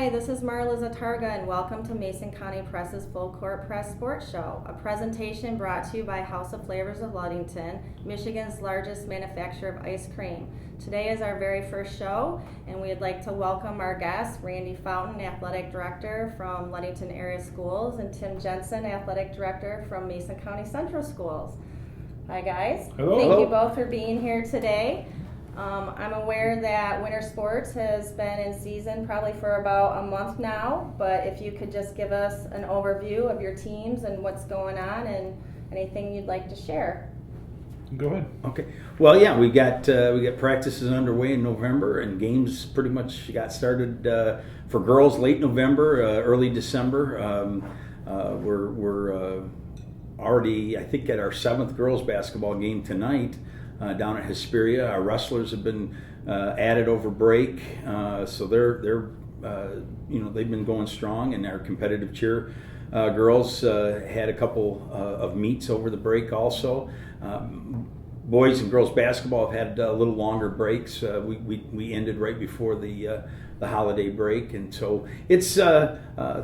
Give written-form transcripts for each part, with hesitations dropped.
Hi, this is Marla Zatarga and welcome to Mason County Press's Full Court Press Sports Show, a presentation brought to you by House of Flavors of Ludington, Michigan's largest manufacturer of ice cream. Today is our very first show and we'd like to welcome our guests, Randy Fountain, Athletic Director from Ludington Area Schools, and Tim Genson, Athletic Director from Mason County Central Schools. Hi guys. Hello. Thank you both for being here today. I'm aware that winter sports has been in season probably for about a month now, but if you could just give us an overview of your teams and what's going on and anything you'd like to share. Go ahead. Okay. Well, yeah, we got practices underway in November, and games pretty much got started for girls late November, early December. We're already, I think, at our 7th girls basketball game tonight. Down at Hesperia. Our wrestlers have been added over break, so they're they've been going strong, and our competitive cheer girls had a couple of meets over the break also. Boys and girls basketball have had a little longer breaks. We ended right before the holiday break, and so it's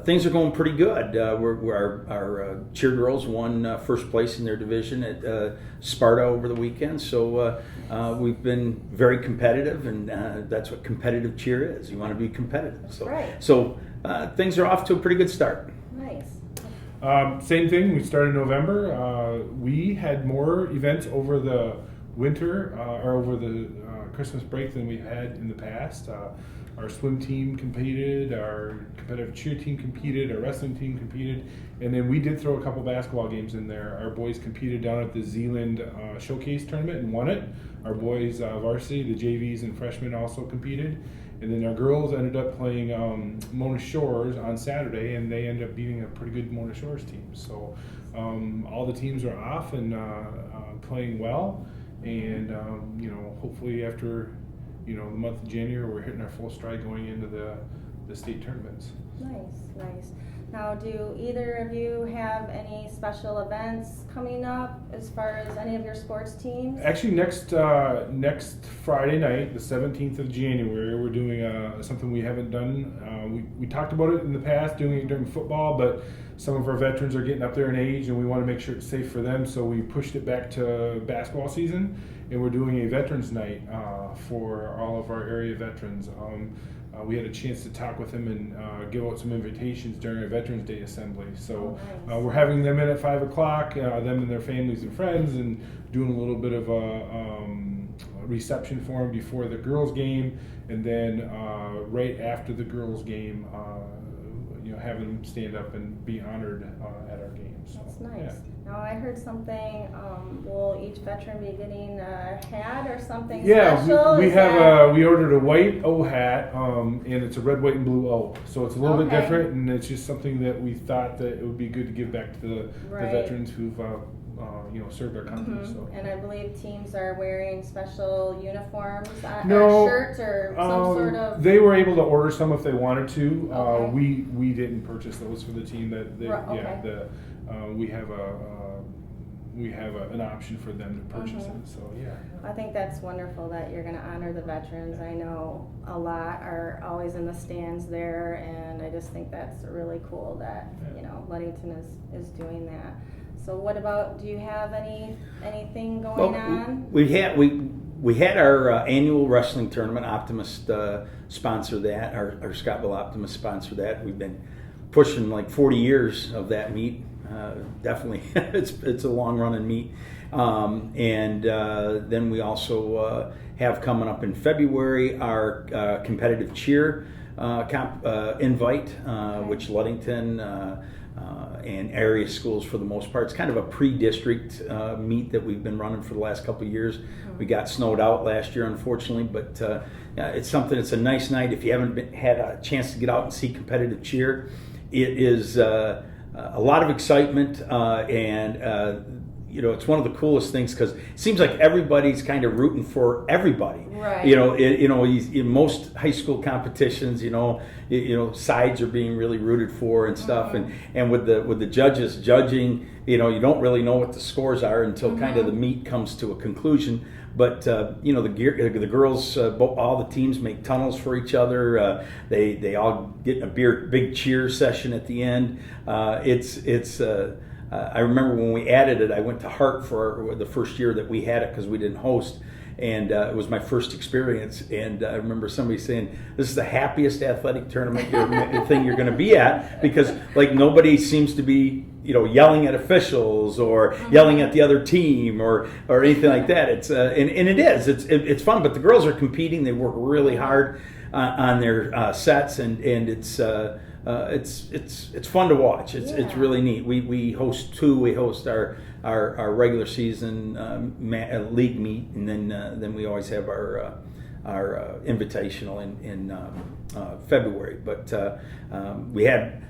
things are going pretty good. Our cheer girls won first place in their division at Sparta over the weekend, so we've been very competitive, and that's what competitive cheer is. You want to be competitive, so Right. So things are off to a pretty good start. Nice. Same thing. We started in November. We had more events over the winter or over the Christmas break than we've had in the past. Our swim team competed, our competitive cheer team competed, our wrestling team competed, and then we did throw a couple basketball games in there. Our boys competed down at the Zeeland Showcase Tournament and won it. Our boys varsity, the JVs and freshmen also competed. And then our girls ended up playing Mona Shores on Saturday, and they ended up beating a pretty good Mona Shores team. So all the teams are off and playing well, and hopefully after the month of January, we're hitting our full stride going into the state tournaments. Nice. Now, do either of you have any special events coming up as far as any of your sports teams? Actually, next Friday night, the 17th of January, we're doing something we haven't done. We talked about it in the past, doing it during football, but some of our veterans are getting up there in age, and we want to make sure it's safe for them, so we pushed it back to basketball season, and we're doing a Veterans Night for all of our area veterans. We had a chance to talk with them and give out some invitations during our Veterans Day assembly. So nice. we're having them in at 5 o'clock, them and their families and friends, and doing a little bit of a reception for them before the girls' game, and then right after the girls' game, having them stand up and be honored at our games. That's nice. Yeah. Now, I heard something, will each veteran be getting a hat or something Yeah, special? we ordered a white O hat, and it's a red, white, and blue O. So it's a little bit Okay. different, and it's just something that we thought that it would be good to give back to the Right. veterans who've served our country. Mhm. So. And I believe teams are wearing special uniforms, No, or shirts, or some sort of. They were able to order some if they wanted to. Okay. We didn't purchase those for the team. Okay. We have an option for them to purchase Mhm. it. So yeah. I think that's wonderful that you're going to honor the veterans. I know a lot are always in the stands there, and I just think that's really cool that Ludington is doing that. So what about, do you have anything going on? We had our annual wrestling tournament. Optimist sponsor that. Our Scottville Optimist sponsor that. We've been pushing like 40 years of that meet. Definitely, it's a long running meet. And then we also have coming up in February our competitive cheer invite, which Ludington and area schools for the most part. It's kind of a pre-district meet that we've been running for the last couple of years. We got snowed out last year, unfortunately, but it's something. It's a nice night. If you haven't had a chance to get out and see competitive cheer, it is a lot of excitement, and it's one of the coolest things because it seems like everybody's kind of rooting for everybody. Right. In most high school competitions, sides are being really rooted for and stuff, and with the judges judging, you don't really know what the scores are until kind of the meet comes to a conclusion. But the girls, all the teams make tunnels for each other. They all get a big cheer session at the end. I remember when we added it, I went to Hart for the first year that we had it because we didn't host. And it was my first experience, and I remember somebody saying, "This is the happiest athletic tournament thing you're going to be at," because like nobody seems to be, yelling at officials or yelling at the other team or anything like that. It's and it is. It's fun, but the girls are competing. They work really hard on their sets, and it's fun to watch. It's really neat. We host two. We host our regular season league meet, and then we always have our invitational in February. But we had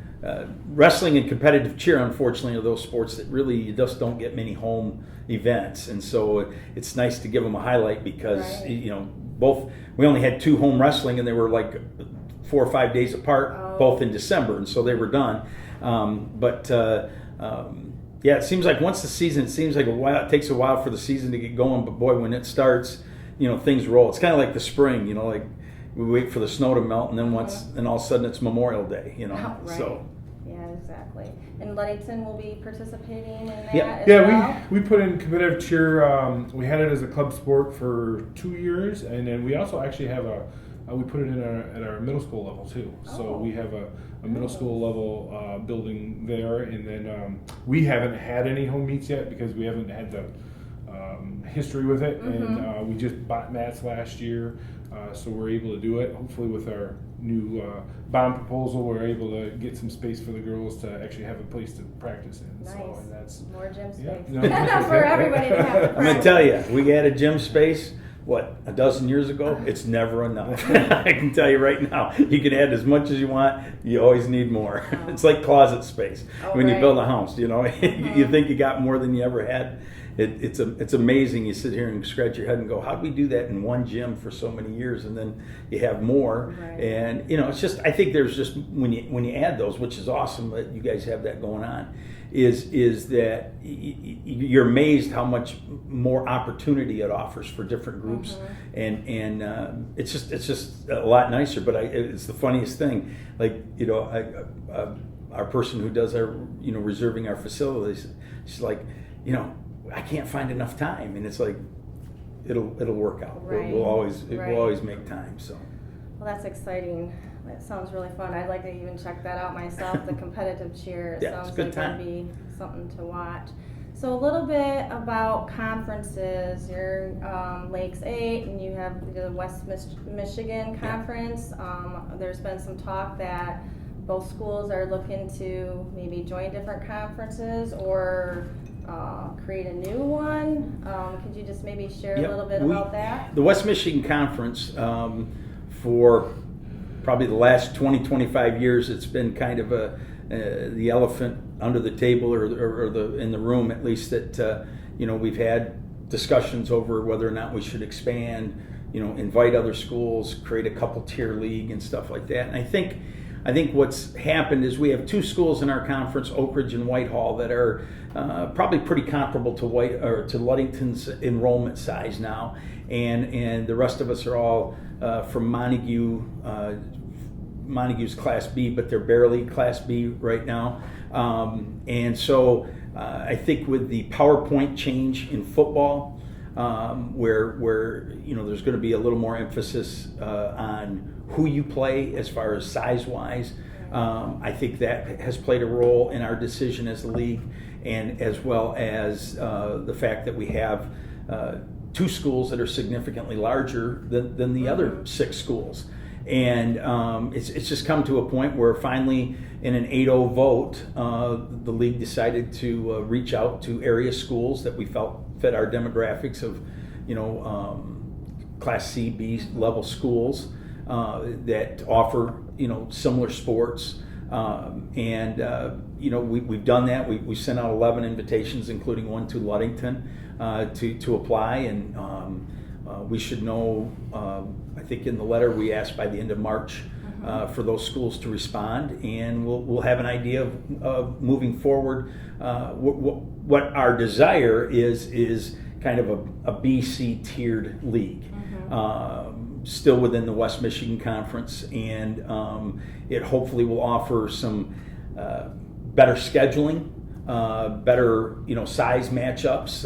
wrestling and competitive cheer. Unfortunately, are those sports that really you just don't get many home events, and so it's nice to give them a highlight because both we only had 2 home wrestling, and they were like 4 or 5 days apart, both in December, and so they were done. Yeah, it seems like once the season, it takes a while for the season to get going, but boy, when it starts, things roll. It's kind of like the spring, like we wait for the snow to melt, and then and all of a sudden it's Memorial Day, Right. So. Yeah, exactly. And Ludington will be participating in that Yeah. as well? We put in competitive cheer. We had it as a club sport for 2 years, and then we also actually have we put it in at our middle school level too. So we have a middle school level building there, and then we haven't had any home meets yet because we haven't had the history with it, and we just bought mats last year, so we're able to do it. Hopefully with our new bond proposal, we're able to get some space for the girls to actually have a place to practice in. Nice. So, and that's more gym space Yeah. for everybody to have. I'm going to tell you, we had a gym space, a dozen years ago? It's never enough. I can tell you right now. You can add as much as you want. You always need more. It's like closet space when you build a house. You think you got more than you ever had. It's amazing. You sit here and scratch your head and go, how did we do that in one gym for so many years? And then you have more. Right. And it's just, I think there's just when you add those, which is awesome that you guys have that going on, is that you're amazed how much more opportunity it offers for different groups, and it's just a lot nicer. But it's the funniest thing, our person who does our reserving our facilities, she's like, I can't find enough time, and it's like it'll work out. Right. We'll always make time. So. Well, that's exciting. That sounds really fun. I'd like to even check that out myself, the competitive cheer. It sounds it's a good like time. it'd be something to watch. So a little bit about conferences. You're Lakes 8, and you have the West Michigan Conference. There's been some talk that both schools are looking to maybe join different conferences or create a new one. Could you just maybe share a little bit about that? The West Michigan Conference, for probably the last 20-25 years, it's been kind of the elephant under the table or in the room, at least, that we've had discussions over whether or not we should expand, invite other schools, create a couple tier league and stuff like that. And I think what's happened is we have 2 schools in our conference, Oak Ridge and Whitehall, that are probably pretty comparable to Ludington's enrollment size now, and the rest of us are all from Montague's Class B, but they're barely Class B right now, and so I think with the PowerPoint change in football, where there's going to be a little more emphasis on who you play as far as size-wise. I think that has played a role in our decision as a league, and as well as the fact that we have 2 schools that are significantly larger than the other 6 schools. And it's just come to a point where finally, in an 8-0 vote, the league decided to reach out to area schools that we felt fit our demographics of, Class C, B level schools that offer, similar sports. we've done that. We sent out 11 invitations, including one to Ludington, to apply, and we should know. I think in the letter we asked by the end of March for those schools to respond, and we'll have an idea of moving forward. What our desire is kind of a BC tiered league. Still within the West Michigan Conference, and it hopefully will offer some better scheduling, better size matchups,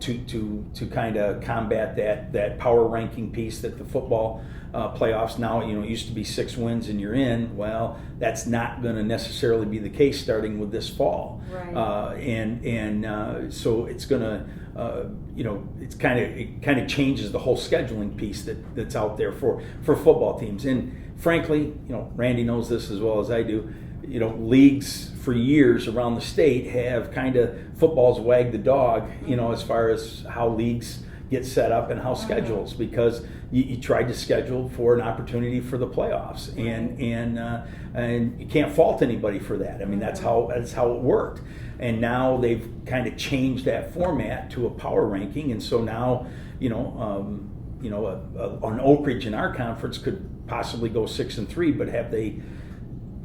to kind of combat that power ranking piece that the football playoffs now. It used to be 6 wins and you're in. Well, that's not going to necessarily be the case starting with this fall, and so it's going to. It kind of changes the whole scheduling piece that's out there for football teams. And frankly, Randy knows this as well as I do. Leagues for years around the state have kind of football's wagged the dog. As far as how leagues get set up and how schedules, because you tried to schedule for an opportunity for the playoffs, and you can't fault anybody for that. I mean, that's how it worked. And now they've kind of changed that format to a power ranking, and so now an Oak Ridge in our conference could possibly go 6-3, but have they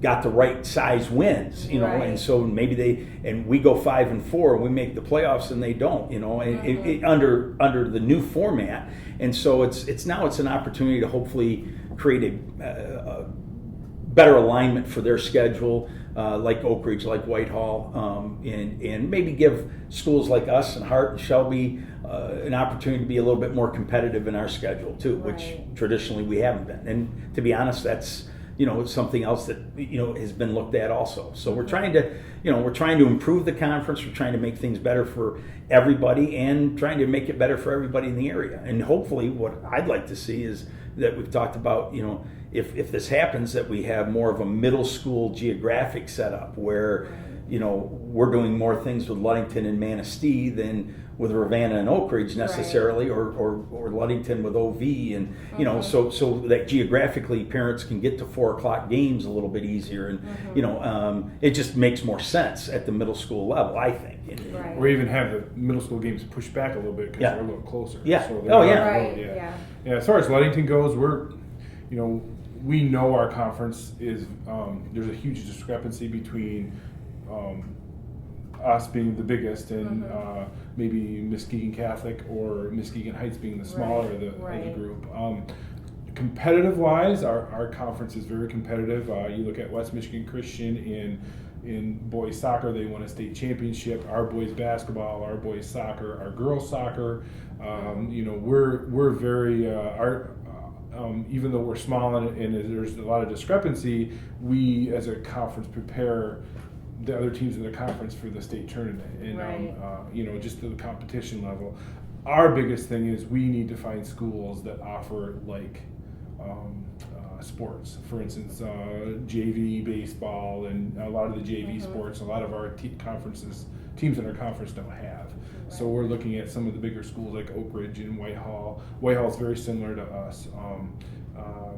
got the right size wins, and so maybe we go 5-4 and we make the playoffs and they don't, under the new format. And so it's an opportunity to hopefully create a better alignment for their schedule, like Oak Ridge, like Whitehall, and maybe give schools like us and Hart and Shelby an opportunity to be a little bit more competitive in our schedule too, which traditionally we haven't been. And to be honest, that's it's something else that has been looked at also. So we're trying to improve the conference. We're trying to make things better for everybody, and trying to make it better for everybody in the area. And hopefully, what I'd like to see is that we've talked about, if this happens, that we have more of a middle school geographic setup where we're doing more things with Ludington and Manistee than with Ravenna and Oak Ridge necessarily, or Ludington with OV, and so that geographically parents can get to 4:00 games a little bit easier, and it just makes more sense at the middle school level, I think. Or even have the middle school games pushed back a little bit because they're a little closer. So as far as Ludington goes, we know our conference is there's a huge discrepancy between us being the biggest and maybe Muskegon Catholic or Muskegon Heights being the smaller of the group. Competitive wise, our conference is very competitive. You look at West Michigan Christian in boys soccer, they won a state championship. Our boys basketball, our boys soccer, our girls soccer. We're very even though we're small and there's a lot of discrepancy, we as a conference prepare the other teams in the conference for the state tournament, and just the competition level. Our biggest thing is we need to find schools that offer sports. For instance, JV baseball and a lot of the JV sports. A lot of our teams in our conference don't have. So we're looking at some of the bigger schools like Oak Ridge and Whitehall. Whitehall is very similar to us.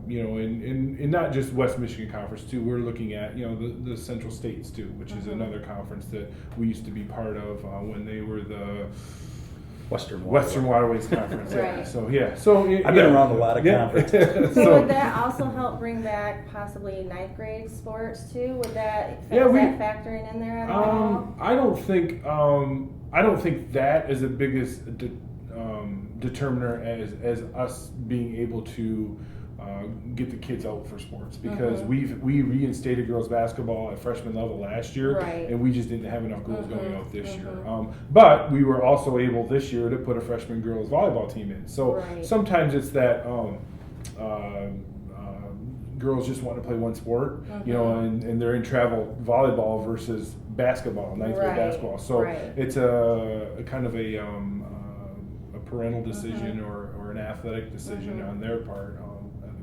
And not just West Michigan Conference too. We're looking at the Central States too, which is another conference that we used to be part of when they were the Western Waterways Conference. So I've been around a lot of conferences. So would that also help bring back possibly 9th grade sports too? Would that is that factoring in there at all? I don't think that is the biggest determiner as us being able to get the kids out for sports, because we reinstated girls basketball at freshman level last year, and we just didn't have enough girls going out this year. But we were also able this year to put a freshman girls volleyball team in. So sometimes it's that girls just want to play one sport, and they're in travel volleyball versus basketball, 9th grade basketball. So it's a kind of a parental decision or an athletic decision on their part.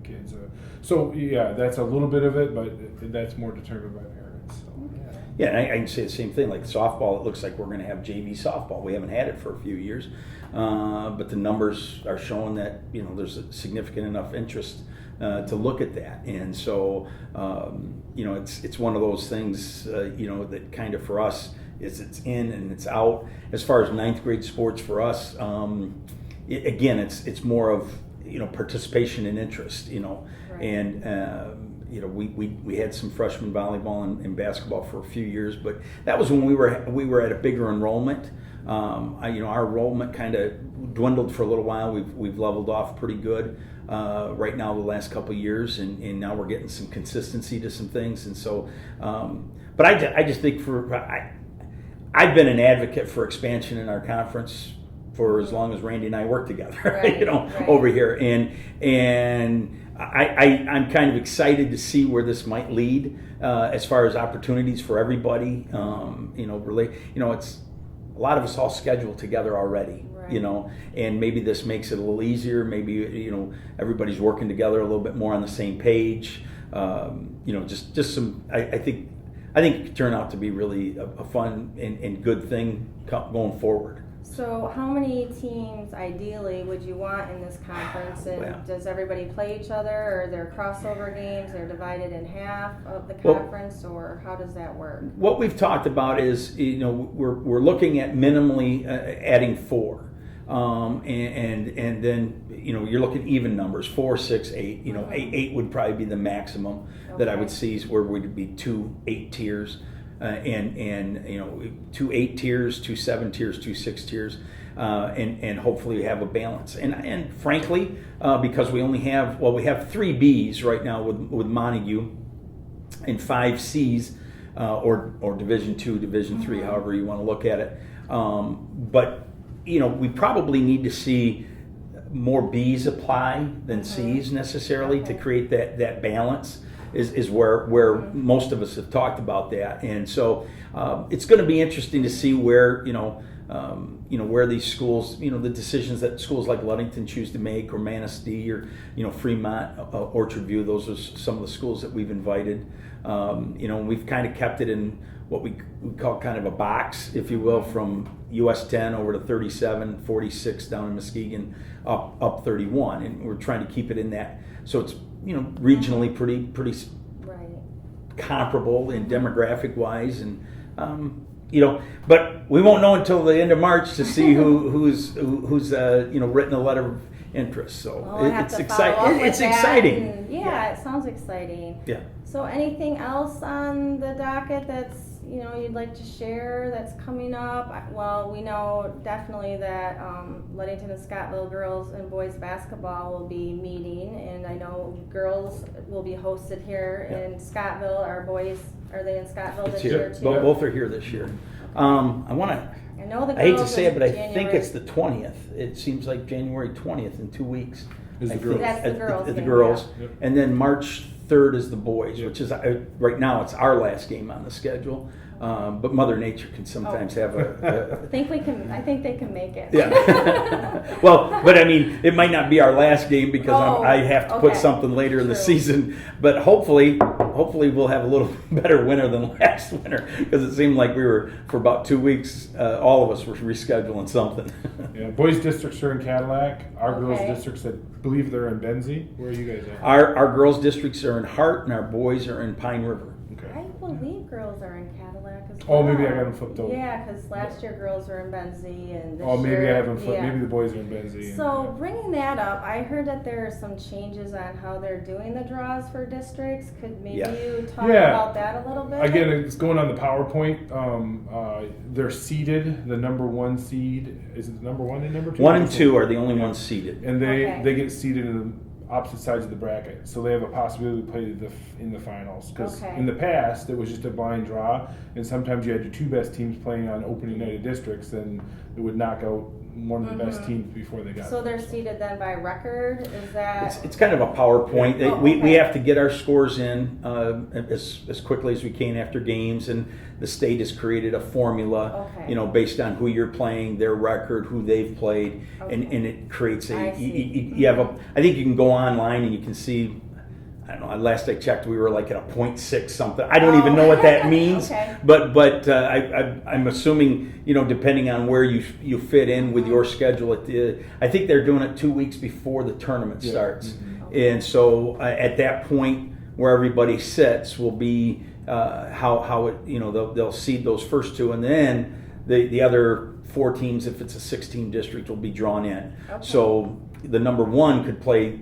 Kids. That's a little bit of it, but that's more determined by parents. So, and I can say the same thing. Like softball, it looks like we're going to have JV softball. We haven't had it for a few years, but the numbers are showing that there's a significant enough interest to look at that. And so it's one of those things that kind of for us is it's in and it's out. As far as ninth grade sports for us, it's more of participation and interest, Right. and we had some freshman volleyball and basketball for a few years, but that was when we were at a bigger enrollment. Our enrollment kind of dwindled for a little while. We've leveled off pretty good right now the last couple of years, and now we're getting some consistency to some things. And so, but I just think I've been an advocate for expansion in our conference for as long as Randy and I work together, right, right. over here, and I'm kind of excited to see where this might lead as far as opportunities for everybody. It's a lot of us all scheduled together already, right. And maybe this makes it a little easier. Maybe everybody's working together a little bit more on the same page. Just some. I think it could turn out to be really a fun and good thing going forward. So how many teams ideally would you want in this conference, and does everybody play each other, or are there crossover games? They're divided in half of the conference, or how does that work? What we've talked about is we're looking at minimally adding 4, and then you're looking even numbers, 4, 6, 8. Mm-hmm. 8 would probably be the maximum that I would see, is where would be 2 8 tiers. And 2 8 tiers, 2 7 tiers, 2 6 tiers, and hopefully we have a balance. And frankly, because we have 3 Bs right now with Montague, and 5 Cs, or Division 2, Division 3, however you want to look at it. But we probably need to see more Bs apply than Cs necessarily to create that balance. Is where most of us have talked about that, and so it's going to be interesting to see where where these schools, the decisions that schools like Ludington choose to make, or Manistee, or Fremont, Orchard View. Those are some of the schools that we've invited. We've kind of kept it in what we call kind of a box, if you will, from US 10 over to 37, 46 down in Muskegon, up 31, and we're trying to keep it in that. So it's regionally pretty right. comparable in demographic wise, and but we won't know until the end of March to see who's written a letter of interest. So it's exciting. It's exciting. Yeah, it sounds exciting. Yeah. So anything else on the docket that's you'd like to share that's coming up? Well, we know definitely that Ludington and Scottville girls and boys basketball will be meeting, and I know girls will be hosted here in Scottville. Our boys, are they in Scottville this year too? Both are here this year. I know the girls. I hate to say it, but I January. think it's the 20th. It seems like January 20th in 2 weeks. Is the girls. That's the girls. The game, girls. yeah. Yep. And then March 3rd is the boys, Yep. which is right now it's our last game on the schedule. But Mother Nature can sometimes have a I think they can make it. Yeah. Well, but I mean, it might not be our last game because I have to put something later in the season. But hopefully we'll have a little better winter than last winter, because it seemed like we were, for about 2 weeks, all of us were rescheduling something. Yeah, boys districts are in Cadillac. Our girls Okay. districts, I believe they're in Benzie. Where are you guys at? Our girls districts are in Hart, and our boys are in Pine River. Okay. I believe girls are in Cadillac as Oh, well. maybe I got them flipped over. Yeah, because last year girls were in Benzie, and this Oh, maybe year, I have them flipped. yeah. Maybe the boys are in Benzie. So bringing that up, I heard that there are some changes on how they're doing the draws for districts. Could maybe you talk about that a little bit? Again, it's going on the PowerPoint. They're seeded. The number 1 seed, is it the number 1 and number 2? 1 and 2 are the only ones seeded. And Okay. they get seeded in the opposite sides of the bracket, so they have a possibility to play in the finals. Because Okay. in the past, it was just a blind draw, and sometimes you had your 2 best teams playing on opening night of districts, and it would knock out one of the best teams before they got. So they're seated then by record? Is that? It's kind of a PowerPoint. Oh, we okay. have to get our scores in as quickly as we can after games, and the state has created a formula, Okay. based on who you're playing, their record, who they've played, and it creates I see. you have I think you can go online and you can see. I don't know. Last I checked, we were like at a 0.6 something. I don't even know what that means. Okay. But I'm assuming, depending on where you fit in with your schedule, I think they're doing it 2 weeks before the tournament starts. And so at that point where everybody sits will be how it, they'll seed those first two, and then the other 4 teams, if it's a 16 district, will be drawn in. Okay. So the number 1 could play,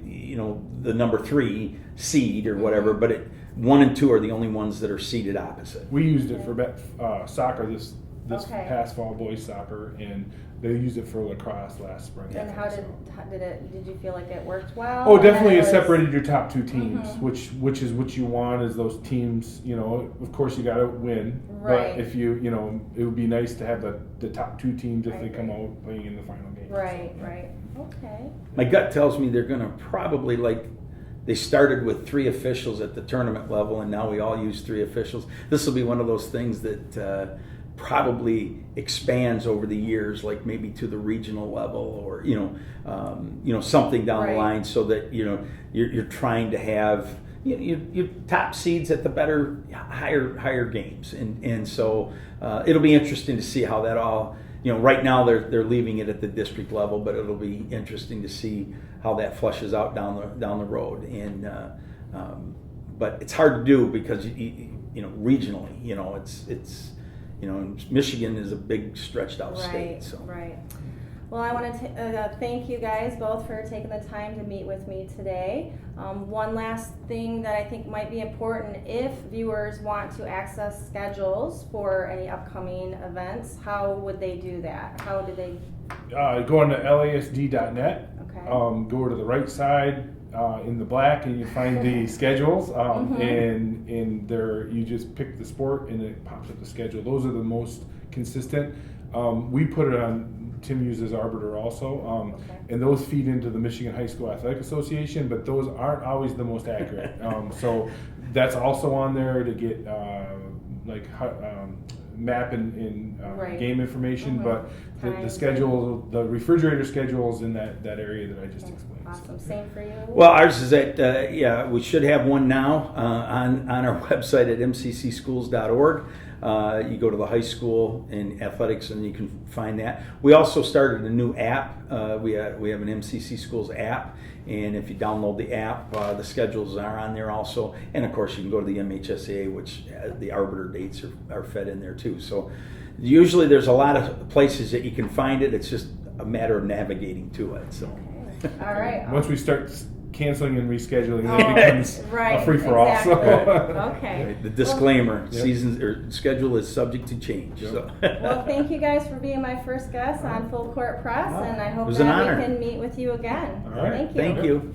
the number 3 seed or whatever, but 1 and 2 are the only ones that are seeded opposite. We used it for soccer this past fall, boys soccer, and they used it for lacrosse last spring. And did you feel like it worked well? Oh, definitely. It separated your top 2 teams, which is what you want, is those teams. Of course you got to win, right. But if it would be nice to have the top 2 teams if they come out playing in the final game. Right, right. Okay. My gut tells me they're going to probably, they started with 3 officials at the tournament level, and now we all use 3 officials. This will be one of those things that probably expands over the years, like maybe to the regional level, or something down the line, so that you're trying to have your top seeds at the better, higher games, and so it'll be interesting to see how that all. Right now they're leaving it at the district level, but it'll be interesting to see how that flushes out down the road. And but it's hard to do because regionally, it's Michigan is a big stretched out state. So. Right. Well, I want to thank you guys both for taking the time to meet with me today. One last thing that I think might be important: if viewers want to access schedules for any upcoming events, how would they do that? How do they? Go on to lasd.net. Okay. Go to the right side in the black, and you find the schedules. And there you just pick the sport, and it pops up the schedule. Those are the most consistent. We put it on. Tim uses Arbiter also, and those feed into the Michigan High School Athletic Association, but those aren't always the most accurate. So that's also on there to get map and game information, but the schedule, the refrigerator schedules in that area that I just explained. Awesome. Same for you? Well, ours is at, we should have one now on our website at mccschools.org. You go to the high school in athletics and you can find that. We also started a new app. We have an MCC Schools app, and if you download the app, the schedules are on there also. And of course, you can go to the MHSAA, which the Arbiter dates are fed in there too. So usually there's a lot of places that you can find it. It's just a matter of navigating to it. So. All right. Once we start canceling and rescheduling, then it becomes a free-for-all. Exactly. So. Okay. Right. The disclaimer: seasons or schedule is subject to change. Yep. So. Well, thank you guys for being my first guest on Full Court Press, and I hope that we can meet with you again. All right. Thank you. Thank you.